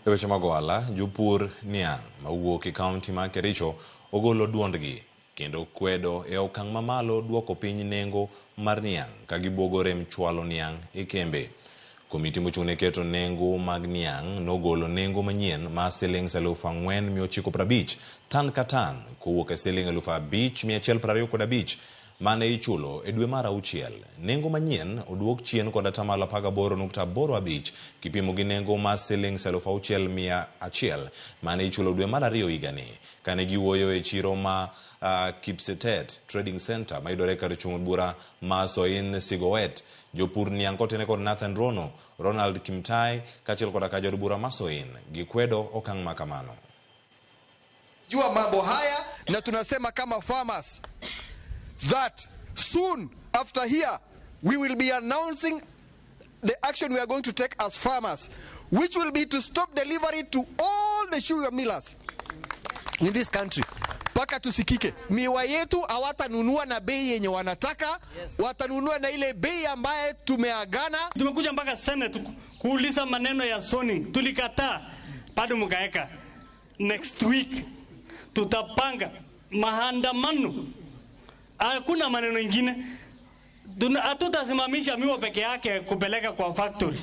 Weche mag ohala, jopur niang' mawuok e kaunti ma Kericho ogolo duondgi kendo kwedo e okang' mamalo duoko piny nengo mar niang' ka gibuogo rem chwalo niang' e kembe. Komiti mochung'ne keto nengo mag niang' nogolo nengo manyien ma siling 4,950 tan ka tan kowuok e siling 5,125 mane ichulo e dwe mar auchiel. Nengo manyien oduok chien kod atamalo 18.85 kipimo gi nengo ma siling 6,100 mane ichulo dwe mar ariyo higani. Kane giwuoyo e chiro ma Kipsetet Trading Center mayudore kar chung' bura ma Soin Sigowet, jopur niang' kotene kod Nathan Rono, Ronald Kimtai kachiel kod jod bura ma Soin gikwedo okang' makamano. Jua mambo haya na tunasema kama farmers that soon after here we will be announcing the action we are going to take as farmers, which will be to stop delivery to all the sugar millers in this country. Paka tusikike. Miwa yetu hawatanunua na bei yenye wanataka, watanunua na ile bei ambaye tumeagana. Tumekuja mpaka Senate kuuliza maneno ya zoning, tulikataa, bado mkaeka. Next week tutapanga maandamano. Hakuna maneno ingine. Hatutasimamisha miwa peke yake kupeleka kwa factory.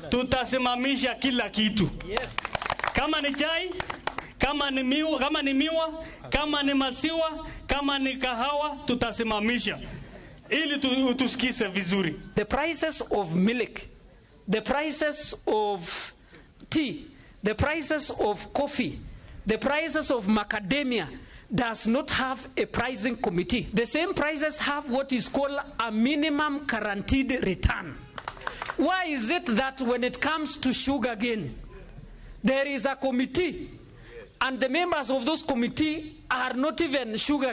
Tutasimamisha kila kitu. Kama ni chai, kama ni miwa, kama ni masiwa, kama ni kahawa, tutasimamisha ili tusikize vizuri. The prices of milk, the prices of tea, the prices of coffee, the prices of macadamia does not have a pricing committee. The same prices have what is called a minimum guaranteed return. Why is it that when it comes to sugar again, there is a committee and the members of those committee are not even sugar